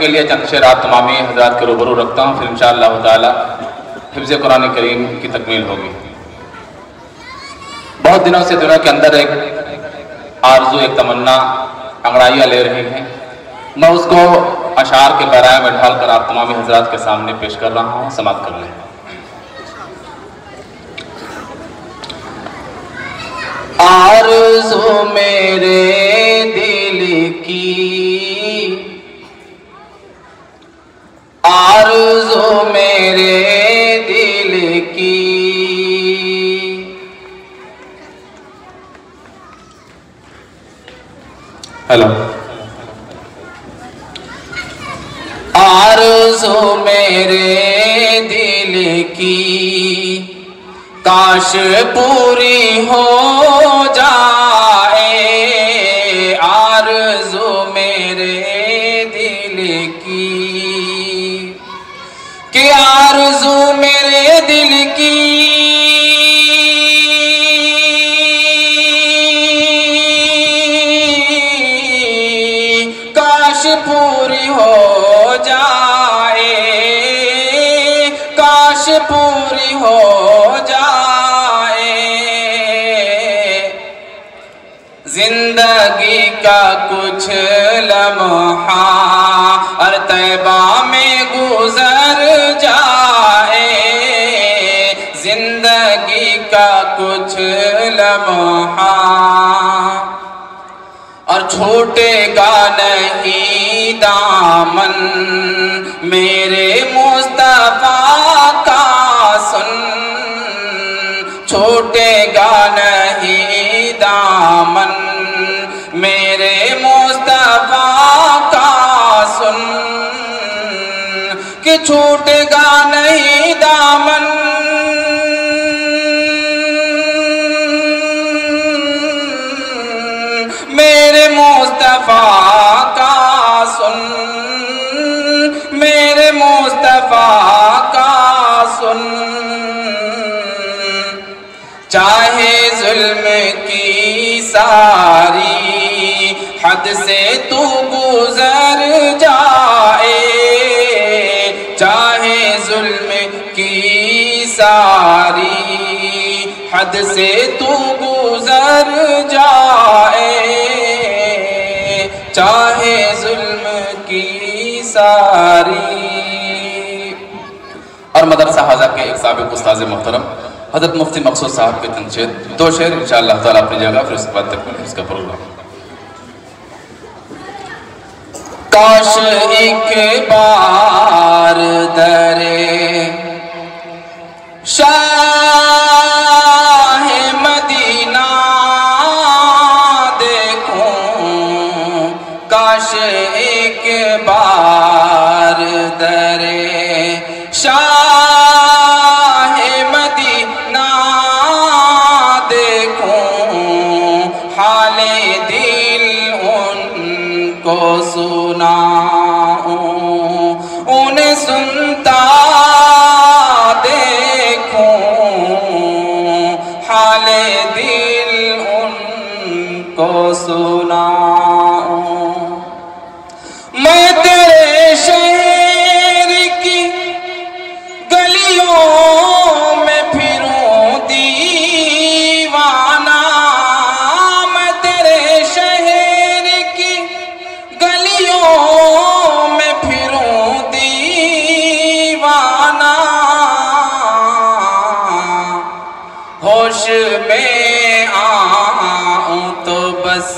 کے لیے چند شعرات تمامی حضرات کے روبرو رکھتا ہوں، پھر انشاءاللہ تعالی حفظ قرآن کریم کی تکمیل ہوگی۔ بہت دنوں سے دنوں کے اندر ایک آرزو، ایک تمنا انگڑائیاں لے رہی ہیں، میں اس کو اشعار کے پیرائے میں ڈھال کر آپ تمامی حضرات کے سامنے پیش کر رہا ہوں، سماعت کر لیں۔ آرزو میرے دل کی، آرزو میرے دل کی، ہیلو، آرزو میرے دل کی کاش پوری ہو جائے، آرزو میرے دل کی، کہ آرزو میرے دل کی کاش پوری ہو جائے، کاش پوری ہو جائے، زندگی کا کچھ لمحہ اور طیبہ میں گزر جائے، زندگی کا کچھ لمحہ اور چھوٹے گا نہیں دامن میرے مصطفیٰ کا سن، چھوٹے گا نہیں دامن میرے مصطفیٰ کا سن، کہ چھوٹے گا نہیں دامن میرے مصطفیٰ کا سن، میرے مصطفیٰ کا سن، چاہے ظلم کی ساری حد سے تو گزر جائے، چاہے ظلم کی ساری حد سے تو گزر جائے، چاہے ظلم کی ساری۔ اور مدرسہ حاضہ کے ایک سابق استاذ محترم حضرت مفتی مقصود صاحب کے تنشید، دو شعر انشاءاللہ تعالیٰ اپنی جگہ، پھر اس کے بعد تک اس کا پروگرام۔ کاش ایک بار درے شاہ مدینہ دیکھوں، کاش ایک بار درے شاہ مدینہ دیکھوں، حال دل ان کو سناؤں، انہیں سنتا دیکھوں، حال دل ان کو سناؤں، میں تیرے شہر کی گلیوں میں پھروں دیوانہ، میں تیرے شہر کی گلیوں میں پھروں دیوانہ، ہوش میں آؤں تو بس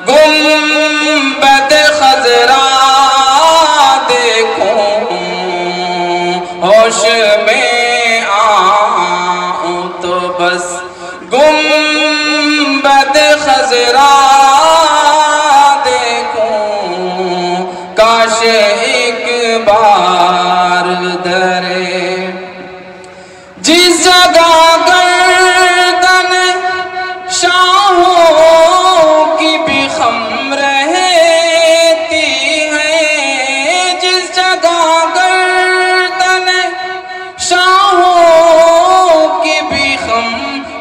گنبد خضرا دیکھوں، ہوش میں آؤں تو بس گنبد خضرا دیکھوں، کاش ایک بار درے جس جگہ گردن شاہوں کی بھی خم رہتی ہے، جس جگہ گردن شاہوں کی بھی خم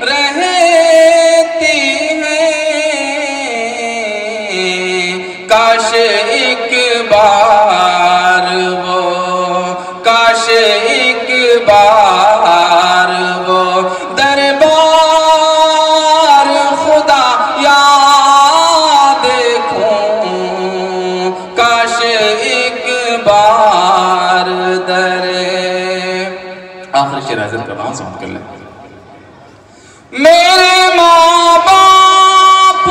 رہتی ہے، کاش ایک بار آخری شعر حاضر کر رہا ہوں، سمجھ کر لیں۔ میرے ماں باپ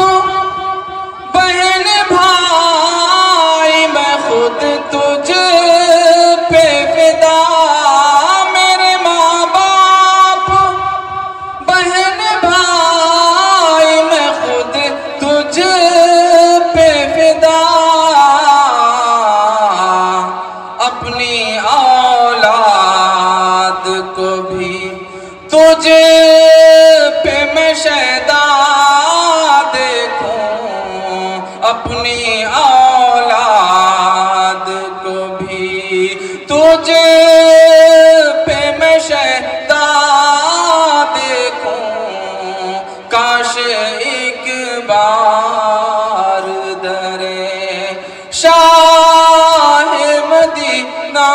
بہن بھائی میں خود تجھ پہ فدا، میرے ماں باپ بہن بھائی میں خود تجھ پہ فدا، اپنی اولاد کو بھی تجھ پہ میں شیدا دیکھوں، اپنی اولاد کو بھی تجھ پہ میں شیدا دیکھوں، کاش ایک بار درے شاہ مدینہ